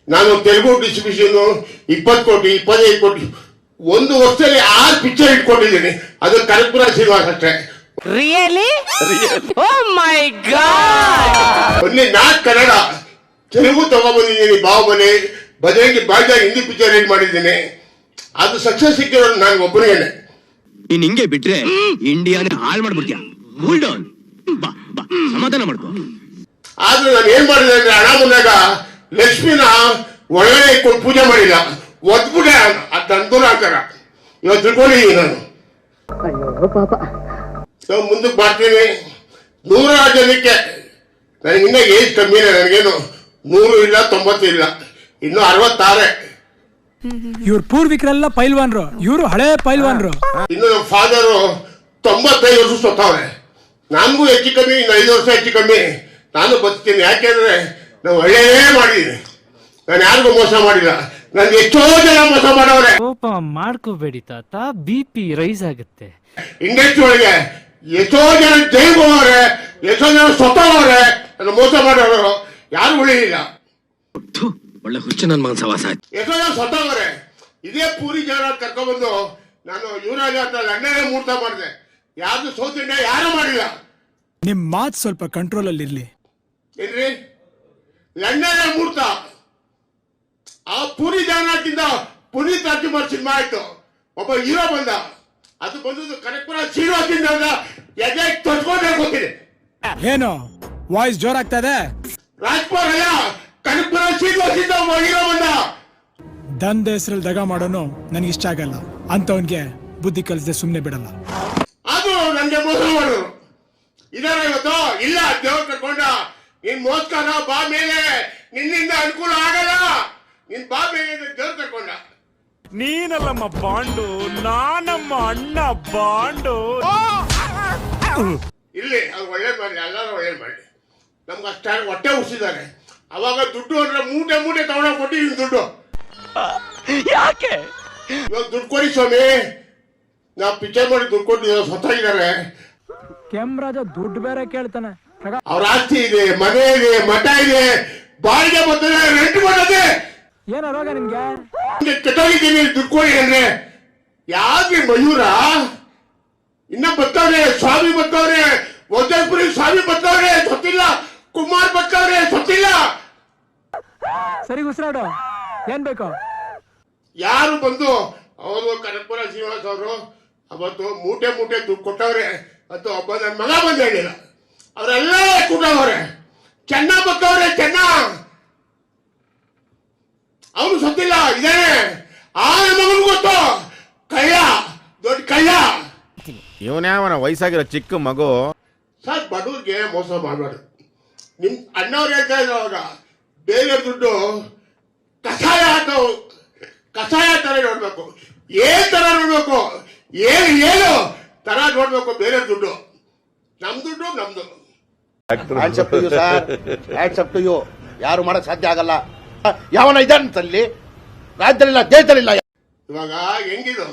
ನಾನು ತೆಲುಗು ಡಿಸ್ಟ್ರಿಬ್ಯೂಷನ್ 20 ಕೋಟಿ 25 ಕೋಟಿ ಒಂದು ವರ್ಷದಲ್ಲಿ 6 ಪಿಕ್ಚರ್ ಇಟ್ಕೊಂಡಿದ್ದೀನಿ. ಅದು ಕನಕಪುರ ಶ್ರೀನಿವಾಸ್ ಅಷ್ಟೇ. Really? Oh my God! only 4 Kannada Telugu ತಗೊಂಡ್ಬಂದಿದ್ದೀನಿ. ಬಾಹುಬಲಿ, ಬಜರಂಗಿ ಭಾಯ್ಜಾನ್ ಹಿಂದಿ ಪಿಕ್ಚರ್ ರೇಟ್ ಮಾಡಿದ್ದೀನಿ. ಅದು ಸಕ್ಸಸ್ ಸಿಕ್ಕಿರೋದು ನಾನು ಒಬ್ಬನಿಗೇನೆ. ನೀನ್ ಹಿಂಗೆ ಬಿಟ್ರೆ ಇಂಡಿಯಾನೇ ಹಾಳು ಮಾಡ್ಬಿಡ್ತೀಯ. ಕೂಲ್ ಡೌನ್, ಬಾ ಬಾ ಸಮಾಧಾನ ಮಾಡ್ಕೋ. ಆದ್ರೆ ನಾನು ಏನ್ ಮಾಡಿದೆ ಅಂದ್ರೆ ಹಣ ಬಂದಾಗ ಲಕ್ಷ್ಮಿನ ಒಳಗಡೆ ಇಟ್ಕೊಂಡು ಪೂಜೆ ಮಾಡಿಲ್ಲ, ಒದ್ಬಿಟ್ಟೆ. ಅದು ಅನುಕೂಲ ಆಗ್ತಾರ ಇವತ್ತು ತಿಳ್ಕೊಂಡಿದ್ದೀನಿ ನಾನು. ಮುಂದಕ್ಕೆ ಮಾಡ್ತೀನಿ. 100 ಜನಕ್ಕೆ ನನಗಿನ್ನ ಏಜ್ ಕಮ್ಮಿ ಇಲ್ಲ. ನನಗೇನು 100 ಇಲ್ಲ 90 ಇಲ್ಲ, ಇನ್ನು 66. ಇವ್ರ ಪೂರ್ವಿಕರೆಲ್ಲ ಪೈಲ್ವಾನ್ರು, ಇವರು ಹಳೆ ಪೈಲ್ವಾನ್ರು. ಇನ್ನು ನಮ್ಮ ಫಾದರು 95 ವರ್ಷ ಸತ್ತವ್ರೆ. ನನಗೂ ಹೆಚ್ಚು ಕಮ್ಮಿ ಇನ್ನು 5 ವರ್ಷ ಹೆಚ್ಚು ಕಮ್ಮಿ ನಾನು ಬದುಕ್ತೀನಿ. ಯಾಕೆಂದ್ರೆ ನಾವು ಒಳ್ಳೆಯದೇ ಮಾಡಿದ್ದೀನಿ. ನಾನು ಯಾರಿಗೂ ಮೋಸ ಮಾಡಿಲ್ಲ. ನನ್ಗೆ ಎಷ್ಟೋ ಜನ ಮೋಸ ಮಾಡವ್ರೆ. ಕೋಪ ಮಾಡ್ಕೋಬೇಡಿ ತಾತ, BP ರೈಸ್ ಆಗುತ್ತೆ. ಇಂಡಸ್ಟ್ರಿ ಒಳಗೆ ಎಷ್ಟೋ ಜನ ಜೈಲ್ಗೆ ಹೋಗವ್ರೆ, ಎಷ್ಟೋ ಜನ ಸತ್ತವ್ರೆ. ನನ್ನ ಮೋಸ ಮಾಡೋರು ಯಾರು ಉಳಿಲಿಲ್ಲ. ಒಳ್ಳೆ ಹುಚ್ಚು ನನ್ ಮಗನ್ ಸವಾಸ ಆಯ್ತು. ಎಷ್ಟೋ ಜನ ಸತ್ತವ್ರೆ. ಇದೇ ಪೂರಿ ಜನ ಕರ್ಕೊಂಡ್ಬಂದು ನಾನು ಯುವರಾಜ ಅಂತ ಲಂಡನ್ ಮೂರ್ತ ಮಾಡಿದೆ. ಯಾರ್ದು ಸೌತ್ ಇಂಡಿಯಾ ಯಾರು ಮಾಡಿಲ್ಲ. ನಿಮ್ ಮಾತ್ ಸ್ವಲ್ಪ ಕಂಟ್ರೋಲ್ ಅಲ್ಲಿ ಇರ್ಲಿ. ಏನ್ರಿ ಲಂಡನ್ ಮೂರ್ತ ಆ ಪೂರಿ ಜಗನ್ನಾಥಿಂದ ಪುನೀತ್ ರಾಜ್ಕುಮಾರ್ ಸಿನಿಮಾ ಆಯ್ತು. ಒಬ್ಬ ಹೀರೋ ಬಂದ. ಅದು ಬಂದದ್ದು ಕನಕಪುರ ಶ್ರೀನಿವಾಸಿಂದ ಎದೆ ತೊಡ್ಕೊಂಡೆ ಹೋಗ್ತೀನಿ. ಏನು ವಾಯ್ಸ್ ಜೋರಾಗ್ತಾ ಇದೆ? ರಾಜ್ಕುಮಾರ್ ಅಲ್ಲ, ಕನಕಪುರ ಶ್ರೀನಿವಾಸಿಂದ ಒಬ್ಬ ಹೀರೋ ಬಂದ. ದಂಧ ಹೆಸರಲ್ಲಿ ದಗ ಮಾಡೋನು ನನಗೆ ಇಷ್ಟ ಆಗಲ್ಲ. ಅಂತವನ್ಗೆ ಬುದ್ಧಿ ಕಲಿಸದೆ ಸುಮ್ನೆ ಬಿಡಲ್ಲ. ಅದು ನನ್ಗೆ ಮೋಸ ಮಾಡೋರು ಇದಾರ ಇವತ್ತು. ಇಲ್ಲ, ದೇವ್ರು ಕರ್ಕೊಂಡ ನಿನ್ ಮೋಸ್ಕರ ಬಾ ಮೇಲೆ, ನಿನ್ನಿಂದ ಅನುಕೂಲ ಆಗಲ್ಲ, ನಿನ್ ಬಾ ಮೇಲೆ ದೇವ್ರು ಕರ್ಕೊಂಡ. ನೀನಲ್ಲಮ್ಮ ಬಾಂಡು, ನಾನಮ್ಮ ಅಣ್ಣ ಬಾಂಡು. ಇಲ್ಲಿ ಅದು ಒಳ್ಳೇದ್ ಮಾಡಿ, ಎಲ್ಲರೂ ಒಳ್ಳೇದ್ ಮಾಡಿ. ನಮ್ಗೆ ಅಷ್ಟ ಹೊಟ್ಟೆ ಉಳಿಸಿದ್ದಾರೆ. ಅವಾಗ ದುಡ್ಡು ಅಂದ್ರೆ ಮೂಟೆ ಮೂಟೆ ತಗೊಂಡೋಗಿ ಕೊಟ್ಟಿದ್ದೀನಿ ದುಡ್ಡು. ಯಾಕೆ ಇವಾಗ ದುಡ್ಡು ಕೊಡಿ ಸ್ವಾಮಿ, ನಾವು ಪಿಕ್ಚರ್ ಮಾಡಿ ದುಡ್ಡು ಕೊಟ್ಟಿದ್ದೀವಿ. ಸತ್ತಾಗಿದ್ದಾರೆ. ಕೆಮ್ರಾಜ ದುಡ್ಡು ಬೇರೆ ಕೇಳ್ತಾನೆ. ಅವ್ರ ಆಸ್ತಿ ಇದೆ, ಮನೆ ಇದೆ, ಮಠ ಇದೆ, ಬಾಡಿಗೆ ಬರ್ತದೆ, ರೆಂಟ್ ಬರ್ತದೆ. ಏನ ರೋಗ ನಿಮ್ಗೆ? ಕೆಟ್ಟೋಗಿದ್ದೀನಿ ದುಡ್ಡು ಕೊಡಿ ಅಂದ್ರೆ ಯಾವ್ದು ಮಯೂರ ಇನ್ನ ಬರ್ತವ್ರೆ, ಸ್ವಾಮಿ ಬರ್ತವ್ರೆ, ವಜ್ರಪುರಿ ಸ್ವಾಮಿ ಬರ್ತವ್ರೆ, ಸತ್ತಿಲ್ಲ. ಕುಮಾರ್ ಬರ್ತವ್ರೆ, ಸತ್ತಿಲ್ಲ. ಸರಿ ಉಸಿರಾಡು, ಏನ್ ಬೇಕು? ಯಾರು ಬಂದು ಅವರು ಕನಕಪುರ ಶ್ರೀನಿವಾಸ್ ಅವರು ಅವತ್ತು ಮೂಟೆ ಮೂಟೆ ದುಡ್ಡು ಕೊಟ್ಟವ್ರೆ. ಅದು ಒಬ್ಬ ನನ್ನ ಮಗ ಬಂದ ಹೇಳಿಲ್ಲ. ಅವರೆಲ್ಲ ಕೂಟವ್ರೆ. ಚೆನ್ನ ಬರ್ತವ್ರೆ, ಚೆನ್ನ ಅವನು ಸತ್ತಿಲ್ಲ, ಇದಾನೆ. ಆ ಮಗನ್ ಗೊತ್ತು, ಕಳ್ಳ, ದೊಡ್ಡ ಕಳ್ಳ. ಇವನ್ಯಾವನ ವಯಸ್ಸಾಗಿರೋ ಚಿಕ್ಕ ಮಗು. ಸರ್, ಬಡವ್ರಿಗೆ ಮೋಸ ಮಾಡಬಾರ್ದು. ನಿಮ್ ಅಣ್ಣವ್ರು ಹೇಳ್ತಾ ಇದ್ರು ಅವಾಗ, ಬೇರೆ ದುಡ್ಡು ಕಷಾಯ ತರ ನೋಡ್ಬೇಕು, ಏನ್ ತರ ನೋಡ್ಬೇಕು, ಏನು ತರ ನೋಡ್ಬೇಕು. ಬೇರೆ ದುಡ್ಡು ನಮ್ ದುಡ್ಡು ನಮ್ದು. ಯಾರು ಮಾಡಕ್ ಸಾಧ್ಯ ಆಗಲ್ಲ. ಯಾವನ ಇದಂತಲ್ಲಿ ರಾಜ್ಯದಲ್ಲಿಲ್ಲ, ದೇಶದಲ್ಲಿಲ್ಲ. ಇವಾಗ ಹೆಂಗಿದು,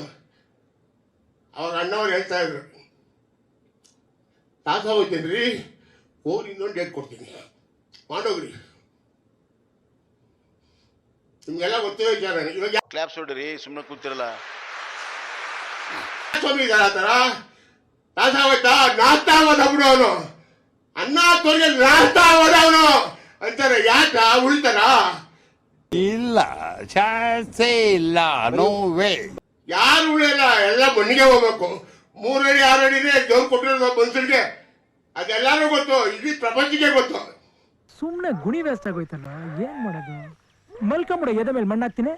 ಅವ್ರ ಅಣ್ಣವ್ರು ಹೇಳ್ತಾ ಇದ್ರು, ತಾಸ ಹೋಗ್ತೇನ್ರಿ, ಹೋಗಿ ಇನ್ನೊಂದು ಡೇಟ್ ಕೊಡ್ತೀನಿ, ಮಾಡೋಗ್ರಿ. ನಿಮ್ಗೆಲ್ಲ ಗೊತ್ತಿರೋ ವಿಚಾರ. ಇವಾಗ ಕ್ಲಾಪ್ಸ್ ಹೊಡ್ರಿ, ಸುಮ್ಮನೆ ಕೂತಿರಲ್ಲ. ಸ್ವಾಮಿ ಇದಾರ ಆತರ ತಾಸ ಹೋಯ್ತಾ, ನಾಸ್ತಾ ಆಗೋದು ಬಿಡು. ಅವನು ಅನ್ನ ತೋರಿಗೆ ನಾಸ್ತಾ ಆಗೋದು ಅವನು ಅಂತಾರೆ. ಯಾಕ ಉಳಿತಾರ? ಇಲ್ಲ, ಚಾನ್ಸೇ ಇಲ್ಲ, ನೋ ವೇ. ಯಾರು ಉಳಿಯಲ್ಲ, ಎಲ್ಲ ಮಣ್ಣಿಗೆ ಹೋಗ್ಬೇಕು. 3 ಅಡಿ 6 ಅಡಿನೇ ದೇವ್ರು ಕೊಟ್ಟಿರೋದು ಮನ್ಸರಿಗೆ. ಅದೆಲ್ಲಾರು ಗೊತ್ತು, ಇಡೀ ಪ್ರಪಂಚಕ್ಕೆ ಗೊತ್ತು. ಸುಮ್ನೆ ಗುಣಿ ವೇಸ್ಟ್ ಆಗೋಯ್ತಲ್ಲ, ಏನ್ ಮಾಡೋದು? ಮಲ್ಕೊಂಬಿಡ, ಎದೆ ಮೇಲೆ ಮಣ್ಣಾಕ್ತೀನಿ.